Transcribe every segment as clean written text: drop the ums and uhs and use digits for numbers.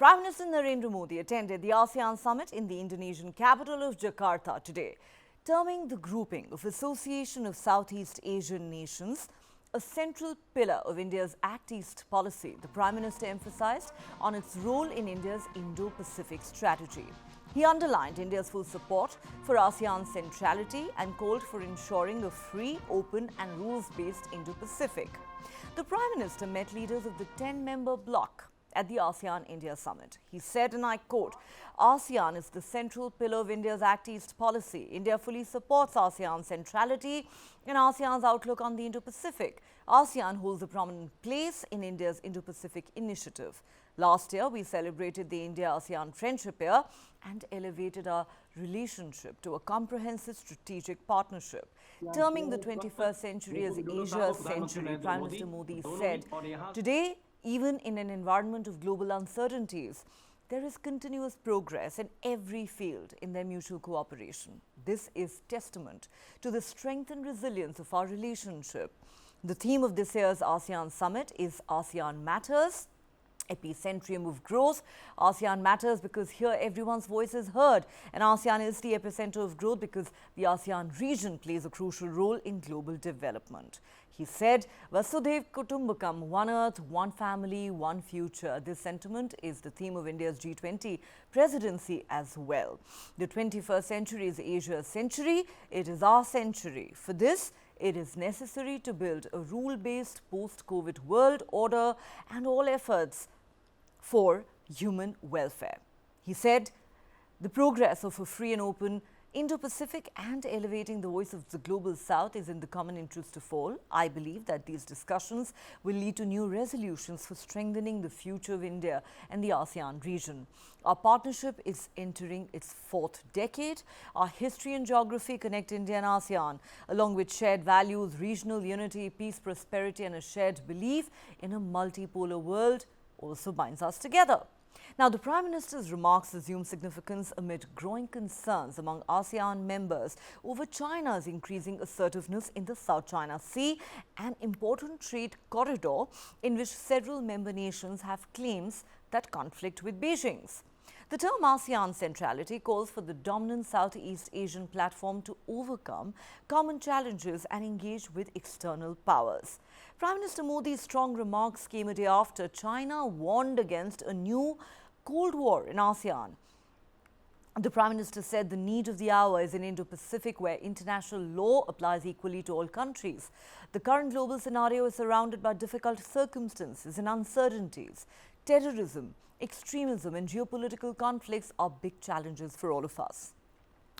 Prime Minister Narendra Modi attended the ASEAN Summit in the Indonesian capital of Jakarta today, terming the grouping of Association of Southeast Asian Nations a central pillar of India's Act East policy. The Prime Minister emphasized on its role in India's Indo-Pacific strategy. He underlined India's full support for ASEAN centrality and called for ensuring a free, open and rules-based Indo-Pacific. The Prime Minister met leaders of the 10-member bloc at the ASEAN-India Summit. He said, and I quote, ASEAN is the central pillar of India's Act East policy. India fully supports ASEAN centrality and ASEAN's outlook on the Indo-Pacific. ASEAN holds a prominent place in India's Indo-Pacific initiative. Last year, we celebrated the India-ASEAN Friendship Year and elevated our relationship to a comprehensive strategic partnership. Terming the 21st century as Asia's century, Prime Minister Modi said, today, even in an environment of global uncertainties, there is continuous progress in every field in their mutual cooperation. This is testament to the strength and resilience of our relationship. The theme of this year's ASEAN Summit is ASEAN Matters, epicentrum of growth. ASEAN matters because here everyone's voice is heard, and ASEAN is the epicenter of growth because the ASEAN region plays a crucial role in global development. He said, Vasudhaiv Kutumbakam, one earth, one family, one future. This sentiment is the theme of India's G20 presidency as well. The 21st century is Asia's century. It is our century. For this, it is necessary to build a rule-based post-COVID world order and all efforts for human welfare. He said, the progress of a free and open Indo-Pacific and elevating the voice of the global south is in the common interest of all. I believe that these discussions will lead to new resolutions for strengthening the future of India and the ASEAN region. Our partnership is entering its 4th decade. Our history and geography connect India and ASEAN, along with shared values, regional unity, peace, prosperity, and a shared belief in a multipolar world also binds us together. Now, the Prime Minister's remarks assume significance amid growing concerns among ASEAN members over China's increasing assertiveness in the South China Sea, an important trade corridor in which several member nations have claims that conflict with Beijing's. The term ASEAN centrality calls for the dominant Southeast Asian platform to overcome common challenges and engage with external powers. Prime Minister Modi's strong remarks came a day after China warned against a new Cold War in ASEAN. The Prime Minister said the need of the hour is in Indo-Pacific, where international law applies equally to all countries. The current global scenario is surrounded by difficult circumstances and uncertainties. Terrorism, extremism and geopolitical conflicts are big challenges for all of us.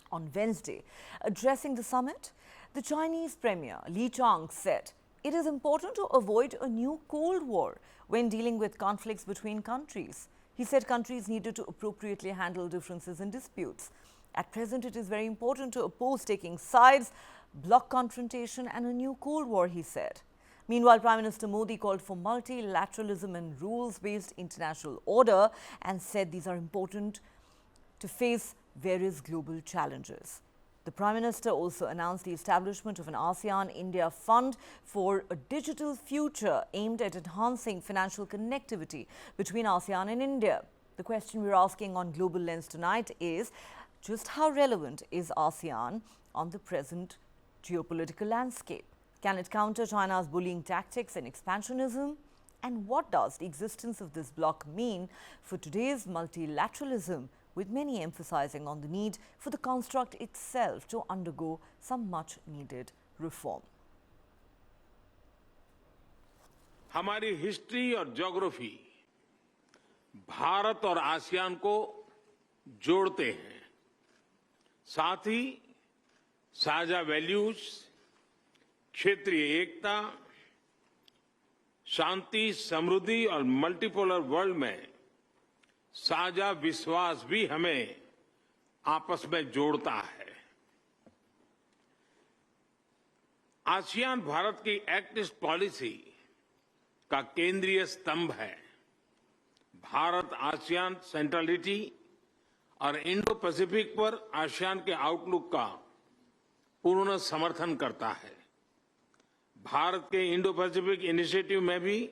On Wednesday, addressing the summit, the Chinese Premier Li Qiang said, it is important to avoid a new Cold War when dealing with conflicts between countries. He said countries needed to appropriately handle differences and disputes. At present, it is very important to oppose taking sides, block confrontation and a new Cold War, he said. Meanwhile, Prime Minister Modi called for multilateralism and rules-based international order and said these are important to face various global challenges. The Prime Minister also announced the establishment of an ASEAN-India Fund for a digital future aimed at enhancing financial connectivity between ASEAN and India. The question we're asking on Global Lens tonight is, just how relevant is ASEAN on the present geopolitical landscape? Can it counter China's bullying tactics and expansionism? And what does the existence of this bloc mean for today's multilateralism, with many emphasizing on the need for the construct itself to undergo some much needed reform? हमारी history और geography Bharat और ASEAN को जोड़ते हैं। साथ ही साझा values, क्षेत्रीय एकता, शांति, समृद्धि और मल्टीपोलर वर्ल्ड में साझा विश्वास भी हमें आपस में जोड़ता है। आसियान भारत की एक्ट ईस्ट पॉलिसी का केंद्रीय स्तंभ है। भारत आसियान सेंट्रलिटी और इंडो पैसिफिक पर आसियान के आउटलुक का पूर्ण समर्थन करता है। भारत के इंडो पैसिफिक इनिशिएटिव में भी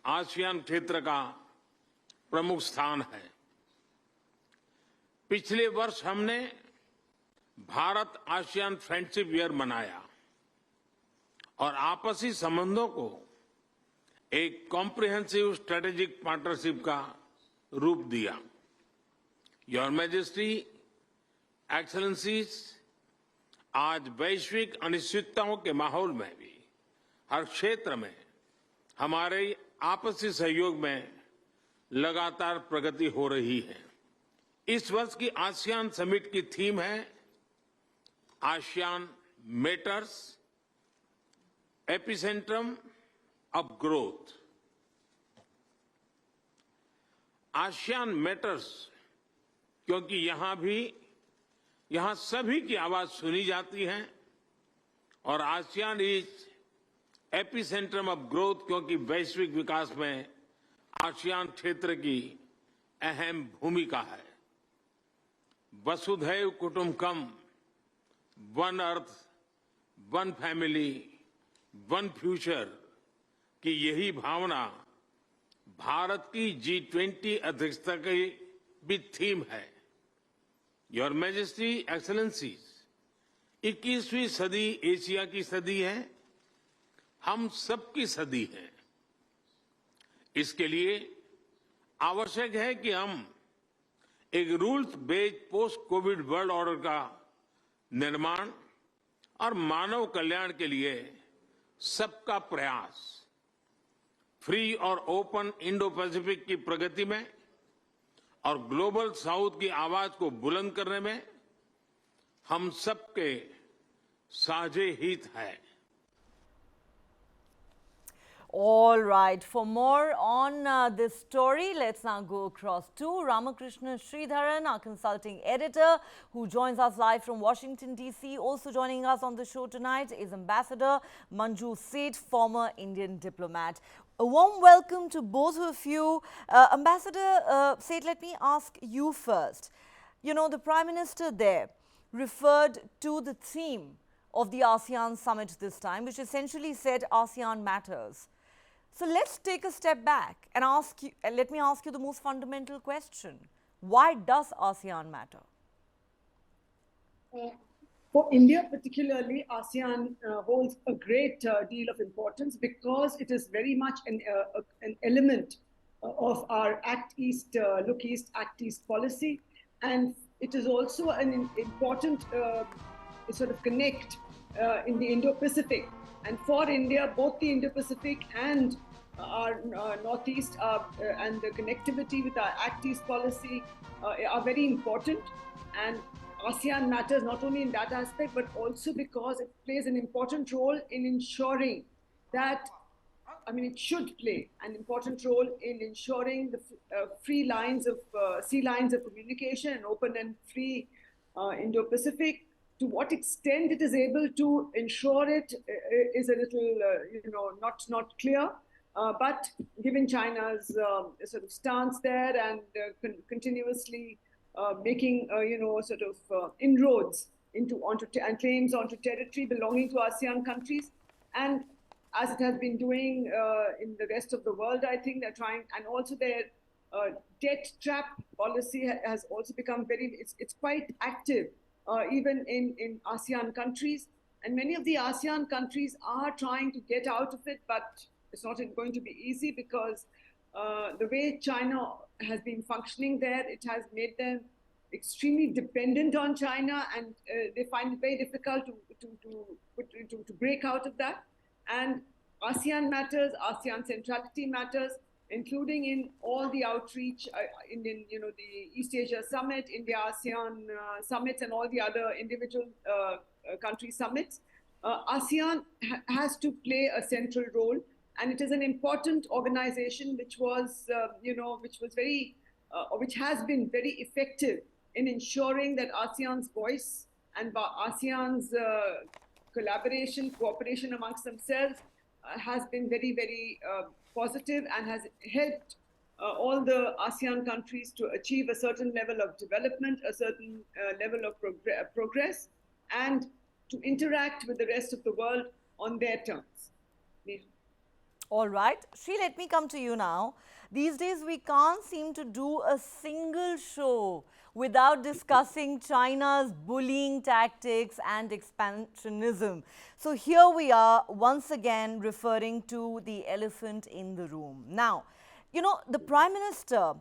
आसियान क्षेत्र का प्रमुख स्थान है। पिछले वर्ष हमने भारत आसियान फ्रेंडशिप ईयर मनाया और आपसी संबंधों को एक कॉम्प्रिहेंसिव स्ट्रेटेजिक पार्टनरशिप का रूप दिया। योर मैजेस्टी, एक्सेलेंसीज, आज वैश्विक अनिश्चितताओं के माहौल में भी हर क्षेत्र में हमारे आपसी सहयोग में लगातार प्रगति हो रही है। इस वर्ष की आसियान समिट की थीम है ASEAN matters, epicentrum of growth. ASEAN matters क्योंकि यहां सभी की आवाज सुनी जाती है, और ASEAN is epicentrum of growth क्योंकि वैश्विक विकास में आसियान क्षेत्र की अहम भूमिका है। वसुधैव कुटुंबकम, one earth, one family, one future की यही भावना भारत की G20 अध्यक्षता की भी थीम है। योर मैजेस्टी, एक्सेलेंसीज, 21वीं सदी एशिया की सदी है, हम सबकी सदी है। इसके लिए आवश्यक है कि हम एक rules based post Covid world order का निर्माण और मानव कल्याण के लिए सबका प्रयास, फ्री और ओपन इंडो पैसिफिक की प्रगति में और ग्लोबल साउथ की आवाज को बुलंद करने में हम सबके साझे हित है। All right, for more on this story, let's now go across to Ramakrishna Sridharan, our consulting editor, who joins us live from Washington, D.C. Also joining us on the show tonight is Ambassador Manju Seth, former Indian diplomat. A warm welcome to both of you. Ambassador Seth, let me ask you first. You know, the Prime Minister there referred to the theme of the ASEAN Summit this time, which essentially said ASEAN matters. So let's take a step back and let me ask you the most fundamental question. Why does ASEAN matter? For India particularly, ASEAN holds a great deal of importance because it is very much an element of our Act East, Look East, Act East policy. And it is also an important sort of connect in the Indo-Pacific. And for India, both the Indo-Pacific and our Northeast and the connectivity with our Act East policy are very important. And ASEAN matters not only in that aspect, but also because it plays an important role in ensuring that, it should play an important role in ensuring the free lines of, sea lines of communication and open and free Indo-Pacific. To what extent it is able to ensure it is a little, not clear. But given China's sort of stance there and continuously making, inroads and claims onto territory belonging to ASEAN countries, and as it has been doing in the rest of the world, I think they're trying, and also their debt trap policy has also become it's quite active. Even in ASEAN countries. And many of the ASEAN countries are trying to get out of it, but it's not going to be easy because the way China has been functioning there, it has made them extremely dependent on China, and they find it very difficult to break out of that. And ASEAN matters, ASEAN centrality matters, including in all the outreach in the East Asia Summit, India-ASEAN summits, and all the other individual country summits. ASEAN has to play a central role, and it is an important organization which has been very effective in ensuring that ASEAN's voice and ASEAN's cooperation amongst themselves has been very, very positive and has helped all the ASEAN countries to achieve a certain level of development, a certain level of progress, and to interact with the rest of the world on their terms. All right. Shri, let me come to you now. These days, we can't seem to do a single show without discussing China's bullying tactics and expansionism. So here we are once again referring to the elephant in the room. Now, you know, the Prime Minister,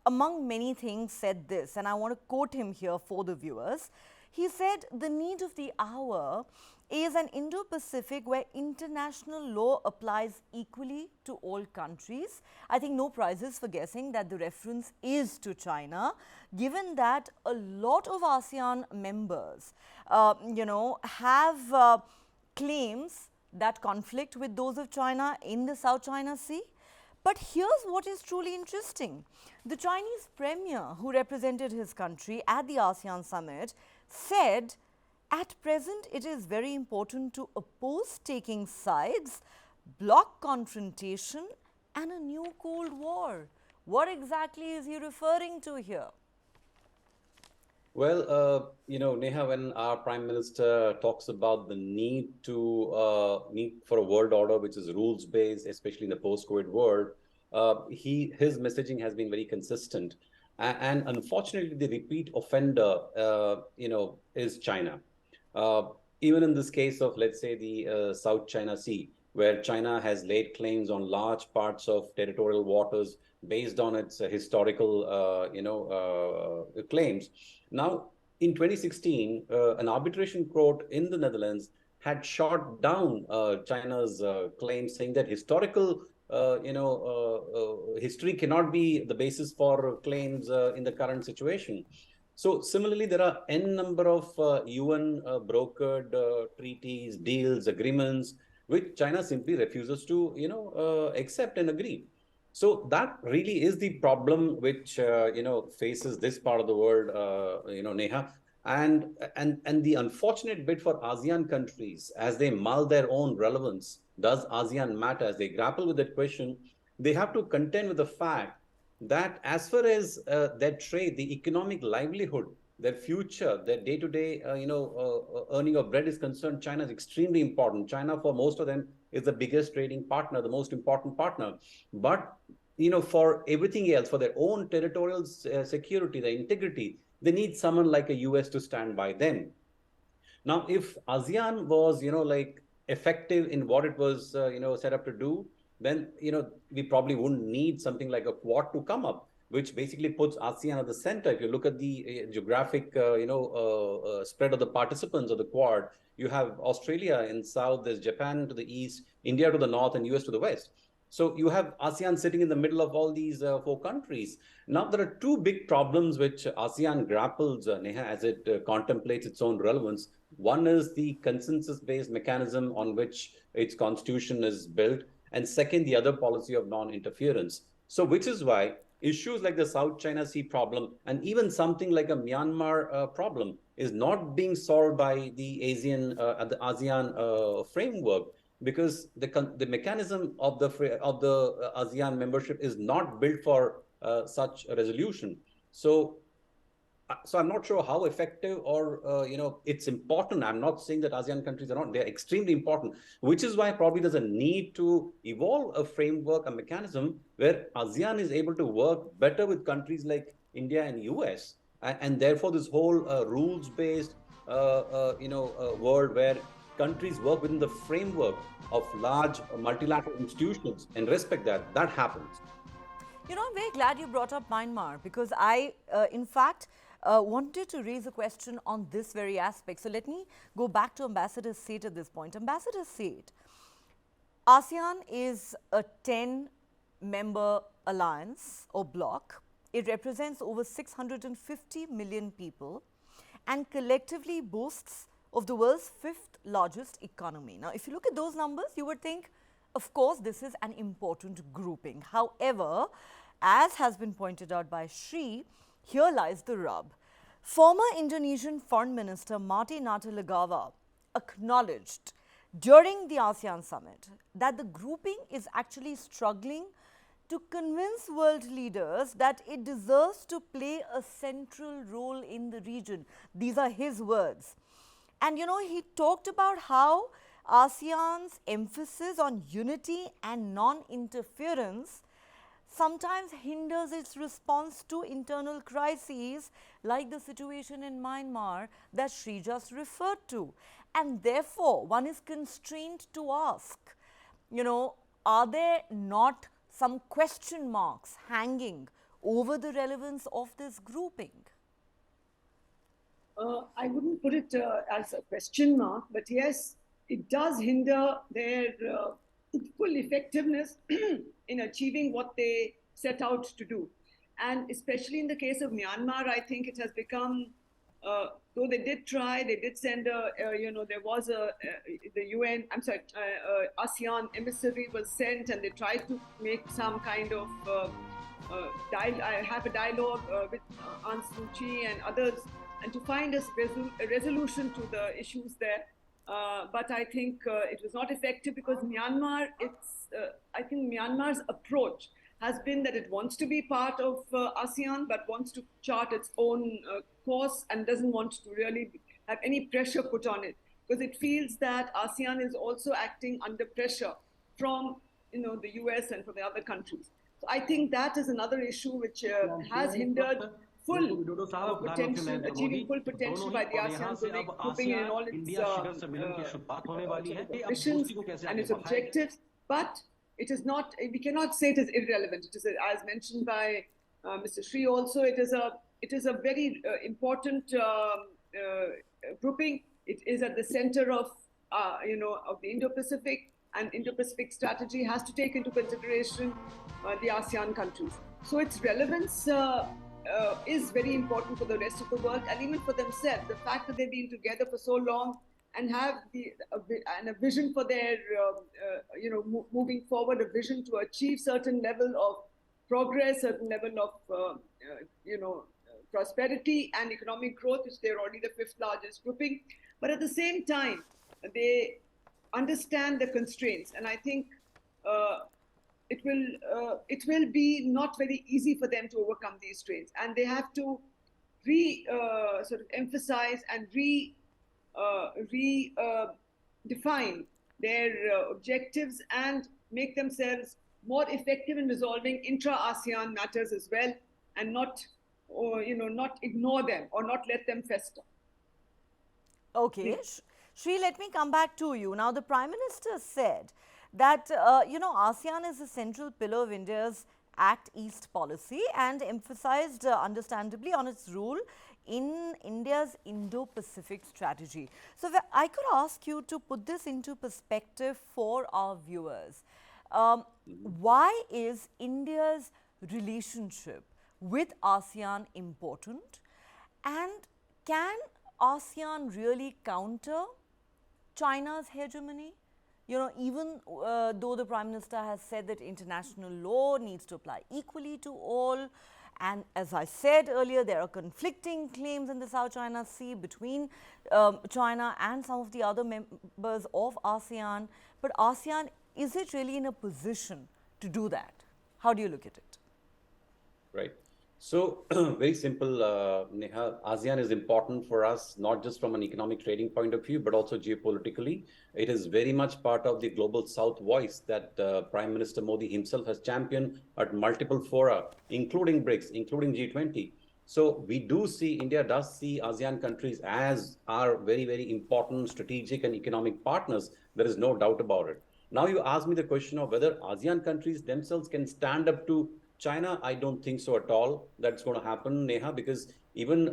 among many things, said this, and I want to quote him here for the viewers. He said, the need of the hour is an Indo-Pacific where international law applies equally to all countries. I think no prizes for guessing that the reference is to China, given that a lot of ASEAN members, have claims that conflict with those of China in the South China Sea. But here's what is truly interesting. The Chinese premier who represented his country at the ASEAN summit said, at present, it is very important to oppose taking sides, block confrontation, and a new Cold War. What exactly is he referring to here? Well, Neha, when our Prime Minister talks about the need for a world order which is rules-based, especially in the post-COVID world, his messaging has been very consistent. And unfortunately, the repeat offender, is China. Even in this case of, let's say, the South China Sea, where China has laid claims on large parts of territorial waters based on its historical, claims. Now, in 2016, an arbitration court in the Netherlands had shot down China's claim, saying that historical, history cannot be the basis for claims in the current situation. So similarly, there are n number of UN brokered treaties, deals, agreements, which China simply refuses to, accept and agree. So that really is the problem which faces this part of the world, Neha. And the unfortunate bit for ASEAN countries, as they mull their own relevance, does ASEAN matter? As they grapple with that question, they have to contend with the fact that as far as their trade, the economic livelihood, their future, their day-to-day, earning of bread is concerned, China is extremely important. China, for most of them, is the biggest trading partner, the most important partner. But, for everything else, for their own territorial security, their integrity, they need someone like a US to stand by them. Now, if ASEAN was, effective in what it was, set up to do, then we probably wouldn't need something like a Quad to come up, which basically puts ASEAN at the center. If you look at the geographic spread of the participants of the Quad, you have Australia in south, there's Japan to the east, India to the north, and US to the west. So you have ASEAN sitting in the middle of all these four countries. Now, there are two big problems which ASEAN grapples, Neha, as it contemplates its own relevance. One is the consensus-based mechanism on which its constitution is built. And second, the other policy of non-interference. So which is why issues like the South China Sea problem and even something like a Myanmar problem is not being solved by the ASEAN framework, because the mechanism of the ASEAN membership is not built for such a resolution. So I'm not sure how effective or, it's important. I'm not saying that ASEAN countries are not. They're extremely important, which is why probably there's a need to evolve a framework, a mechanism where ASEAN is able to work better with countries like India and US. And therefore, this whole rules-based, world where countries work within the framework of large multilateral institutions and respect that happens. I'm very glad you brought up Myanmar, because I, in fact, wanted to raise a question on this very aspect. So let me go back to Ambassador Seth at this point. Ambassador Seth, ASEAN is a 10-member alliance or bloc. It represents over 650 million people and collectively boasts of the world's 5th largest economy. Now, if you look at those numbers, you would think, of course, this is an important grouping. However, as has been pointed out by Shri, here lies the rub. Former Indonesian Foreign Minister Marty Natalegawa acknowledged during the ASEAN summit that the grouping is actually struggling to convince world leaders that it deserves to play a central role in the region. These are his words. And he talked about how ASEAN's emphasis on unity and non-interference sometimes hinders its response to internal crises like the situation in Myanmar that Sri just referred to. And therefore, one is constrained to ask, are there not some question marks hanging over the relevance of this grouping? I wouldn't put it as a question mark, but yes, it does hinder their full effectiveness in achieving what they set out to do. And especially in the case of Myanmar, I think it has become, though they did try, they did send there was the UN, I'm sorry, ASEAN emissary was sent, and they tried to make some kind of have a dialogue with Aung San Suu Kyi and others, and to find a resolution to the issues there. But I think it was not effective because Myanmar, I think Myanmar's approach has been that it wants to be part of ASEAN, but wants to chart its own course and doesn't want to really have any pressure put on it, because it feels that ASEAN is also acting under pressure from the US and from the other countries. So I think that is another issue which has hindered full potential, achieving full potential by the ASEAN grouping in all its ambitions and its objectives. But it is not, we cannot say it is irrelevant. It is, as mentioned by Mr. Sri also, it is a very important grouping. It is at the center of, of the Indo-Pacific, and Indo-Pacific strategy has to take into consideration the ASEAN countries. So its relevance is very important for the rest of the world, and even for themselves. The fact that they've been together for so long and have a vision for their, moving forward, a vision to achieve certain level of progress, certain level of, prosperity and economic growth, which they're already the 5th largest grouping. But at the same time, they understand the constraints, and I think it will be not very easy for them to overcome these strains, and they have to sort of emphasize and define their objectives and make themselves more effective in resolving intra-ASEAN matters as well, and not ignore them or not let them fester. Okay. Shri, let me come back to you. Now, the Prime Minister said that, ASEAN is a central pillar of India's Act East policy and emphasized, understandably, on its role in India's Indo-Pacific strategy. So, I could ask you to put this into perspective for our viewers. Why is India's relationship with ASEAN important? And can ASEAN really counter China's hegemony? Even though the Prime Minister has said that international law needs to apply equally to all, and as I said earlier, there are conflicting claims in the South China Sea between China and some of the other members of ASEAN. But ASEAN, is it really in a position to do that? How do you look at it? Right. So very simple, Neha. ASEAN is important for us, not just from an economic trading point of view, but also geopolitically. It is very much part of the global South voice that Prime Minister Modi himself has championed at multiple fora, including BRICS, including G20. So we do see, India does see ASEAN countries as our very, very important strategic and economic partners. There is no doubt about it. Now you ask me the question of whether ASEAN countries themselves can stand up to China. I don't think so at all. That's going to happen, Neha, because even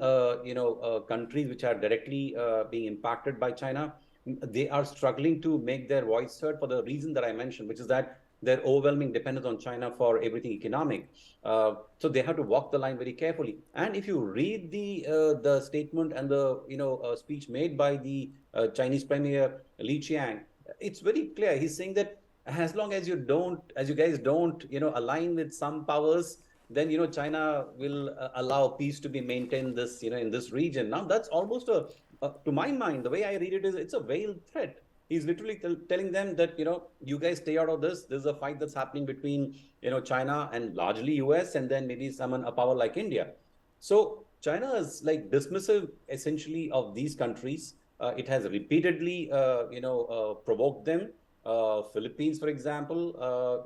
countries which are directly being impacted by China, they are struggling to make their voice heard for the reason that I mentioned, which is that they're overwhelming dependence on China for everything economic. So they have to walk the line very carefully. And if you read the statement and the speech made by the Chinese Premier Li Qiang, it's very clear. He's saying that as long as you guys don't, align with some powers, then, China will allow peace to be maintained in this region. Now, that's almost to my mind, the way I read it is, it's a veiled threat. He's literally telling them that, you guys stay out of this. This is a fight that's happening between, China and largely US, and then maybe a power like India. So China is like dismissive essentially of these countries. It has repeatedly, provoked them. Philippines, for example,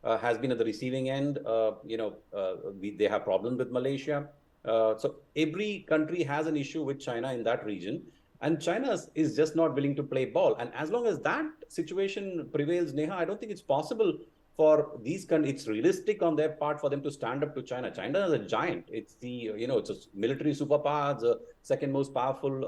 has been at the receiving end. They have problems with Malaysia. So every country has an issue with China in that region. And China is just not willing to play ball. And as long as that situation prevails, Neha, I don't think it's possible for these countries. It's realistic on their part for them to stand up to China. China is a giant. It's it's a military superpower, the second most powerful,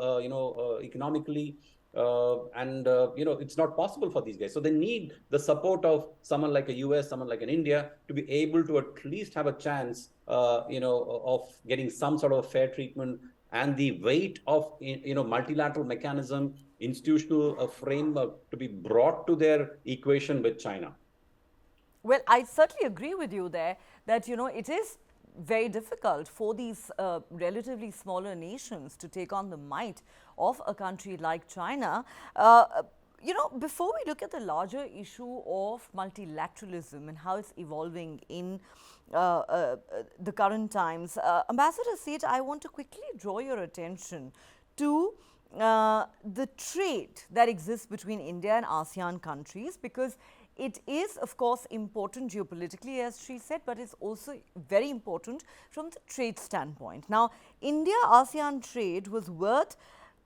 economically. It's not possible for these guys. So they need the support of someone like a US, someone like an India, to be able to at least have a chance, of getting some sort of fair treatment, and the weight of multilateral mechanism, institutional framework to be brought to their equation with China. Well, I certainly agree with you there that, it is very difficult for these relatively smaller nations to take on the might of a country like China. Before we look at the larger issue of multilateralism and how it's evolving in the current times, Ambassador Seth, I want to quickly draw your attention to the trade that exists between India and ASEAN countries, because it is, of course, important geopolitically, as she said, but it's also very important from the trade standpoint. Now, India-ASEAN trade was worth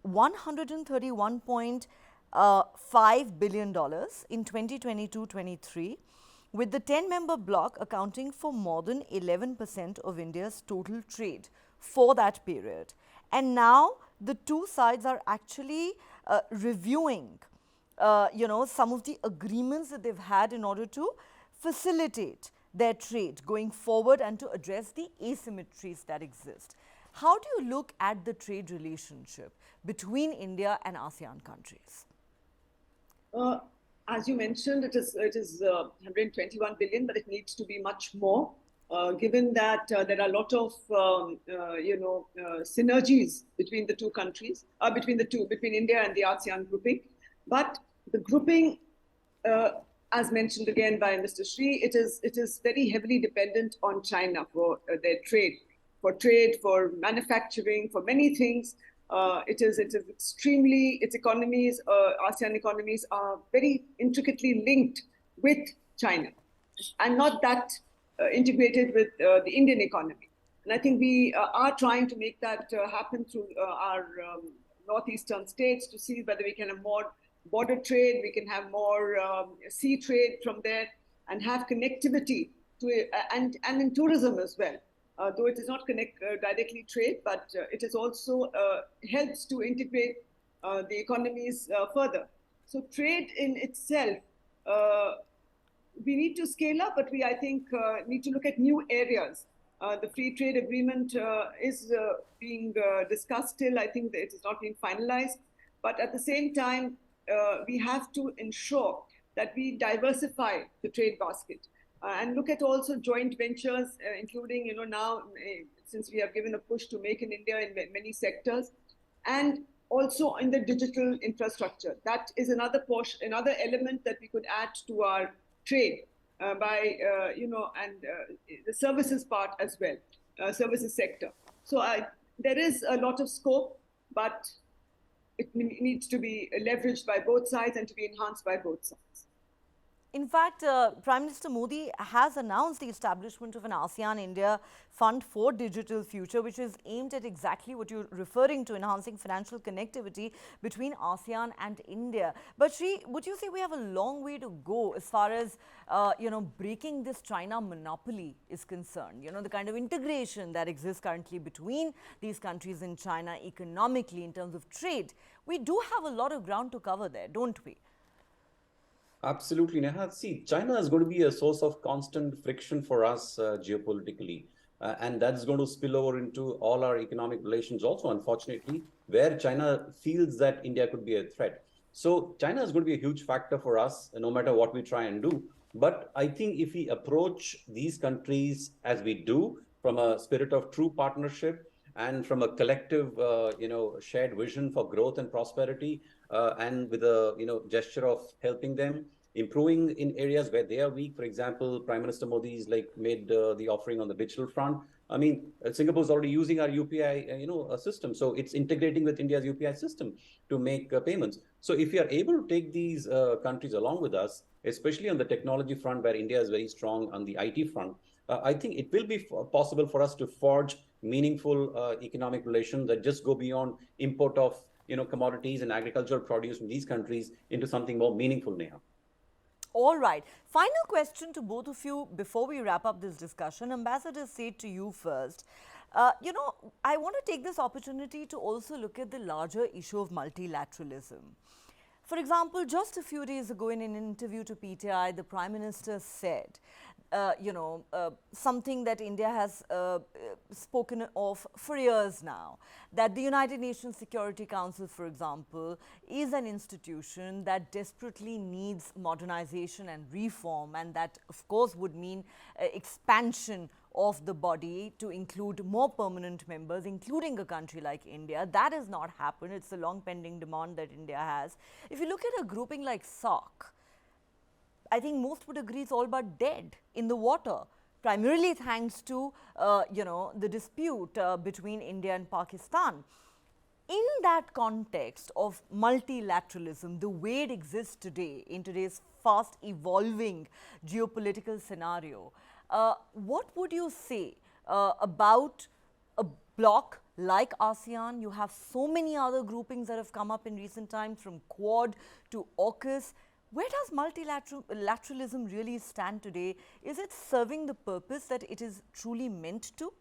$131.5 billion in 2022-23, with the 10-member bloc accounting for more than 11% of India's total trade for that period. And now the two sides are actually reviewing some of the agreements that they've had in order to facilitate their trade going forward and to address the asymmetries that exist. How do you look at the trade relationship between India and ASEAN countries? As you mentioned, it is 121 billion, but it needs to be much more. Given that there are a lot of synergies between the two countries, between India and the ASEAN grouping, but the grouping, as mentioned again by Mr. Sri, it is very heavily dependent on China for their trade, for manufacturing, for many things. It is extremely, its economies, ASEAN economies are very intricately linked with China, and not that integrated with the Indian economy. And I think we are trying to make that happen through our northeastern states, to see whether we can have more border trade, we can have more sea trade from there, and have connectivity to and in tourism as well. Though it is not directly trade, but it is also helps to integrate the economies further. So trade in itself, we need to scale up, but I think need to look at new areas. The free trade agreement is being discussed still. I think that it has not been finalized, but at the same time, we have to ensure that we diversify the trade basket and look at also joint ventures, including, now, since we have given a push to Make in India in many sectors, and also in the digital infrastructure. That is another portion, another element that we could add to our trade by, the services part as well, services sector. So there is a lot of scope, but it needs to be leveraged by both sides and to be enhanced by both sides. In fact, Prime Minister Modi has announced the establishment of an ASEAN-India Fund for Digital Future, which is aimed at exactly what you're referring to, enhancing financial connectivity between ASEAN and India. But Shri, would you say we have a long way to go as far as, breaking this China monopoly is concerned? The kind of integration that exists currently between these countries in China economically in terms of trade. We do have a lot of ground to cover there, don't we? Absolutely, Neha. See, China is going to be a source of constant friction for us geopolitically. And that's going to spill over into all our economic relations also, unfortunately, where China feels that India could be a threat. So China is going to be a huge factor for us, no matter what we try and do. But I think if we approach these countries as we do, from a spirit of true partnership and from a collective, shared vision for growth and prosperity, and with a, gesture of helping them, improving in areas where they are weak. For example, Prime Minister Modi's made the offering on the digital front. I mean, Singapore is already using our UPI, system. So it's integrating with India's UPI system to make payments. So if we are able to take these countries along with us, especially on the technology front, where India is very strong on the IT front, I think it will be possible for us to forge meaningful economic relations that just go beyond import of commodities and agricultural produce from these countries into something more meaningful, Neha. All right. Final question to both of you before we wrap up this discussion. Ambassador, say to you first. I want to take this opportunity to also look at the larger issue of multilateralism. For example, just a few days ago in an interview to PTI, the Prime Minister said, something that India has spoken of for years now, that the United Nations Security Council, for example, is an institution that desperately needs modernization and reform, and that, of course, would mean expansion of the body to include more permanent members, including a country like India. That has not happened. It's a long pending demand that India has. If you look at a grouping like SARC, I think most would agree it's all but dead in the water, primarily thanks to, the dispute between India and Pakistan. In that context of multilateralism, the way it exists today, in today's fast evolving geopolitical scenario, what would you say about a bloc like ASEAN? You have so many other groupings that have come up in recent times, from Quad to AUKUS. Where does multilateralism really stand today? Is it serving the purpose that it is truly meant to?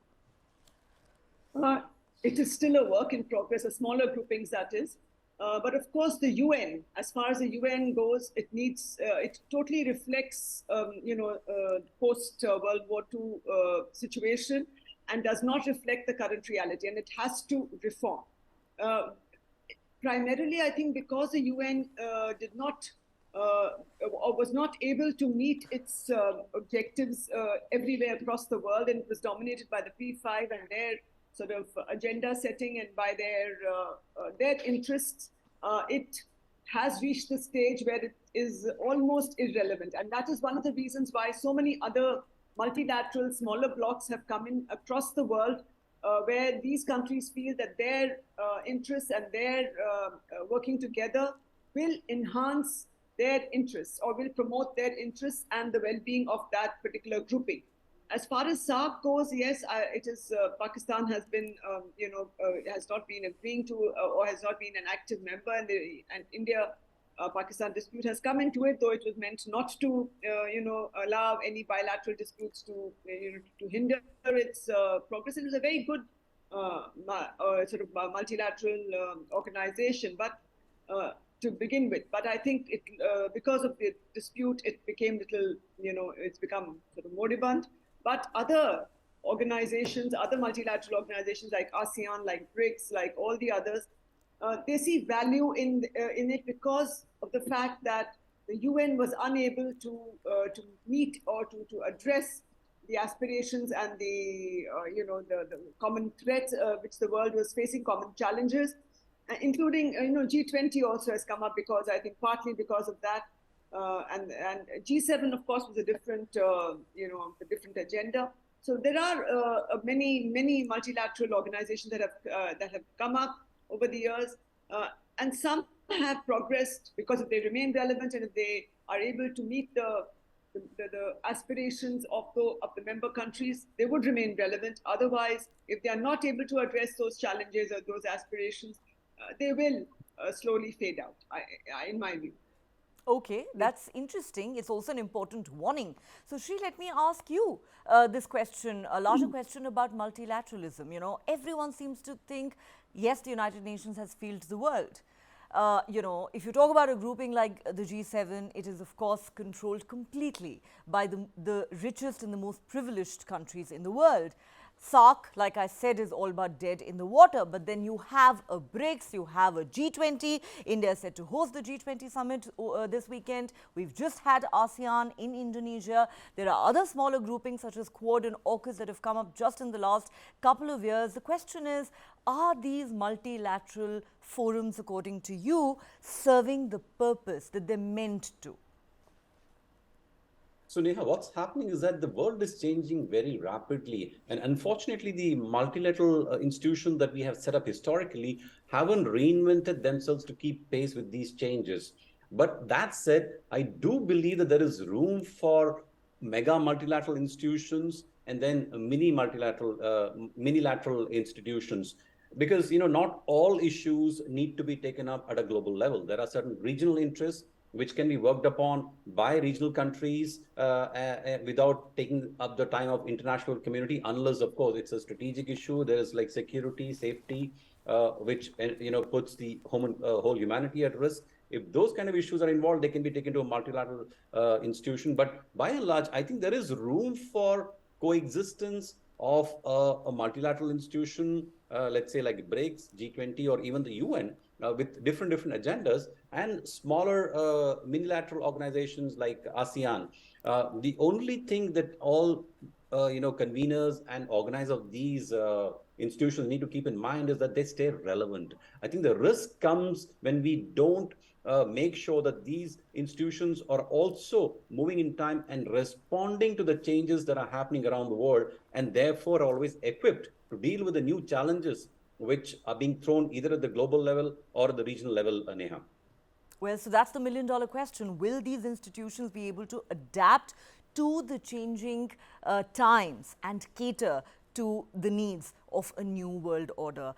It is still a work in progress, a smaller groupings that is. But of course, the UN, as far as the UN goes, it needs, it totally reflects, post World War II situation, and does not reflect the current reality, and it has to reform. Primarily, I think because the UN did not or was not able to meet its objectives everywhere across the world, and it was dominated by the P5 and their sort of agenda setting and by their interests, it has reached the stage where it is almost irrelevant. And that is one of the reasons why so many other multilateral smaller blocs have come in across the world, where these countries feel that their interests and their working together will enhance their interests or will promote their interests and the well-being of that particular grouping. As far as SARC goes, yes, it is Pakistan has been, has not been agreeing to or has not been an active member, and the India-Pakistan dispute has come into it, though it was meant not to, allow any bilateral disputes to hinder its progress. It was a very good sort of multilateral organization, but to begin with. But I think it, because of the dispute, it became little, it's become sort of moribund. But other organizations, other multilateral organizations like ASEAN, like BRICS, like all the others, they see value in it because of the fact that the UN was unable to meet or to address the aspirations and the common threats which the world was facing, common challenges, including G20 also has come up because I think partly because of that, and G7 of course was a different a different agenda. So there are many multilateral organizations that have come up over the years, and some have progressed because if they remain relevant and if they are able to meet the aspirations of the member countries, they would remain relevant. Otherwise, if they are not able to address those challenges or those aspirations, they will slowly fade out, in my view. Okay, that's interesting. It's also an important warning. So, Sri, let me ask you this question, a larger question about multilateralism. Everyone seems to think, yes, the United Nations has failed the world. If you talk about a grouping like the G7, it is of course controlled completely by the richest and the most privileged countries in the world. SARC, like I said, is all but dead in the water. But then you have a BRICS, you have a G20. India is set to host the G20 summit this weekend. We've just had ASEAN in Indonesia. There are other smaller groupings such as Quad and AUKUS that have come up just in the last couple of years. The question is, are these multilateral forums, according to you, serving the purpose that they're meant to? So, Neha, what's happening is that the world is changing very rapidly. And unfortunately, the multilateral institutions that we have set up historically haven't reinvented themselves to keep pace with these changes. But that said, I do believe that there is room for mega multilateral institutions and then minilateral institutions, because not all issues need to be taken up at a global level. There are certain regional interests which can be worked upon by regional countries without taking up the time of international community, unless of course it's a strategic issue. There is like security, safety, which puts the whole humanity at risk. If those kind of issues are involved, they can be taken to a multilateral institution. But by and large, I think there is room for coexistence of a multilateral institution, let's say like BRICS, G20, or even the UN, with different agendas, and smaller minilateral organizations like ASEAN. The only thing that all conveners and organizers of these institutions need to keep in mind is that they stay relevant. I think the risk comes when we don't make sure that these institutions are also moving in time and responding to the changes that are happening around the world, and therefore always equipped to deal with the new challenges which are being thrown either at the global level or the regional level, Neha. Well, so that's the million-dollar question. Will these institutions be able to adapt to the changing times and cater to the needs of a new world order?